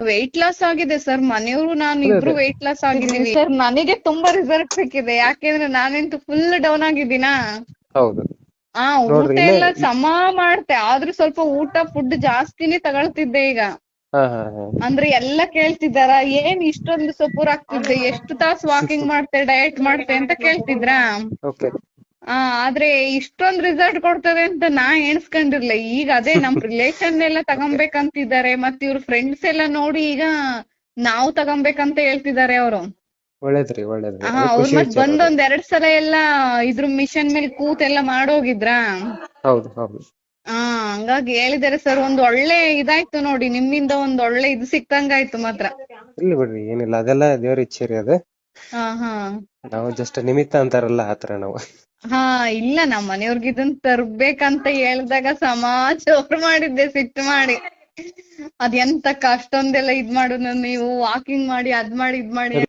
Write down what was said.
Weight loss ಆಗಿದೆ sir. ಮನೆಯವರು ನಾನು ಅದೇ ಇಬ್ರು ಅದೇ ವೆಯ್ಟ್ ಲಾಸ್ ಆಗಿದೀವಿ ಸರ್. ನನಗೆ ತುಂಬಾ ರಿಸಲ್ಟ್ ಸಿಕ್ಕಿದೆ. ಯಾಕೆಂದ್ರೆ ನಾನಂತೂ ಫುಲ್ ಡೌನ್ ಆಗಿದ್ದೀನಾ. ಹೌದು ಊಟ ನೋಡ್ರಿ ಇಲ್ಲೇ ಎಲ್ಲ ಸಮ ಮಾಡ್ತೆ, ಆದ್ರೂ ಸ್ವಲ್ಪ ಫುಡ್ ಜಾಸ್ತಿನೇ ತಗೊಳ್ತಿದ್ದೆ ಈಗ. ಹಾ ಹಾ ಹಾ ಅಂದ್ರೆ ಎಲ್ಲ ಕೇಳ್ತಿದ್ದಾರ, ಏನ್ ಇಷ್ಟೊಂದು ಸಪೂರ್ ಆಗ್ತಿದ್ದೆ, ಎಷ್ಟು ತಾಸು ವಾಕಿಂಗ್ ಮಾಡ್ತೆ, ಡಯಟ್ ಮಾಡ್ತೆ ಅಂತ ಕೇಳ್ತಿದ್ರಾ. ಓಕೆ ಆದ್ರೆ ಇಷ್ಟೊಂದ್ ರಿಸಲ್ಟ್ ಕೊಡ್ತದೆ ಅಂತ ನಾ ಎಣಿಸ್ಕೊಂಡಿರ್ಲಿಲ್ಲ. ಈಗ ಅದೇ ನಮ್ ರಿಲೇಷನ್ ಎಲ್ಲ ತಗೊಂಬೇಕಂತಿದ್ದಾರೆ, ಮತ್ ಇವ್ರ ಫ್ರೆಂಡ್ಸ್ ಎಲ್ಲ ನೋಡಿ ಈಗ ನಾವು ತಗೊಂಬೇಕಂತ ಹೇಳ್ತಿದ್ದಾರೆ ಅವರು. ಒಳ್ಳೇದ್ರಿ ಒಳ್ಳೇದ್ರಿ, ಅದು ಅವ್ರ ಖುಷಿ ಮತ್ ವಿಚಾರ ಅದು. ಬಂದೊಂದ್ 2 ಸಲ ಎಲ್ಲ ಇದ್ರ ಮಿಷನ್ ಮೇಲೆ ಕೂತೆಲ್ಲ ಮಾಡೋಗಿದ್ರಾ. ಹೌದು ಹೌದು ಹಂಗಾಗಿ ಹೇಳಿದಾರೆ ಸರ್. ಒಂದ್ ಒಳ್ಳೆ ಇದಾಯ್ತು ನೋಡಿ, ನಿಮ್ಮಿಂದ ಒಂದ್ ಒಳ್ಳೆ ಇದು ಸಿಕ್ತಂಗಾಯ್ತು ಮಾತ್ರ. ಇಲ್ಲಿ ಬಿಡ್ರಿ, ಏನಿಲ್ಲ, ಅದೆಲ್ಲ ದೇವ್ರ ಇಚ್ಛೆ ರೀ ಅದು. ಹಾ ಹಾ ನಾವು ಜಸ್ಟ್ ನಿಮಿತ್ತ ಅಂತಾರಲ್ಲ ಆತರ ನಾವು. ಇಲ್ಲ, ನಮ್ ಮನೆಯವ್ರಿಗೆ ಇದನ್ ತರ್ಬೇಕಂತ ಹೇಳ್ದಾಗ ಜೋರ್ ಮಾಡಿದ್ದೆ ಸಿಟ್ಟು ಮಾಡಿ. ಅದ್ ಎಂತಕ್ಕ ಅಷ್ಟೊಂದೆಲ್ಲ ಇದ್ ಮಾಡುದು ನೀವು, ವಾಕಿಂಗ್ ಮಾಡಿ, ಅದ್ ಮಾಡಿ, ಇದ್ ಮಾಡಿ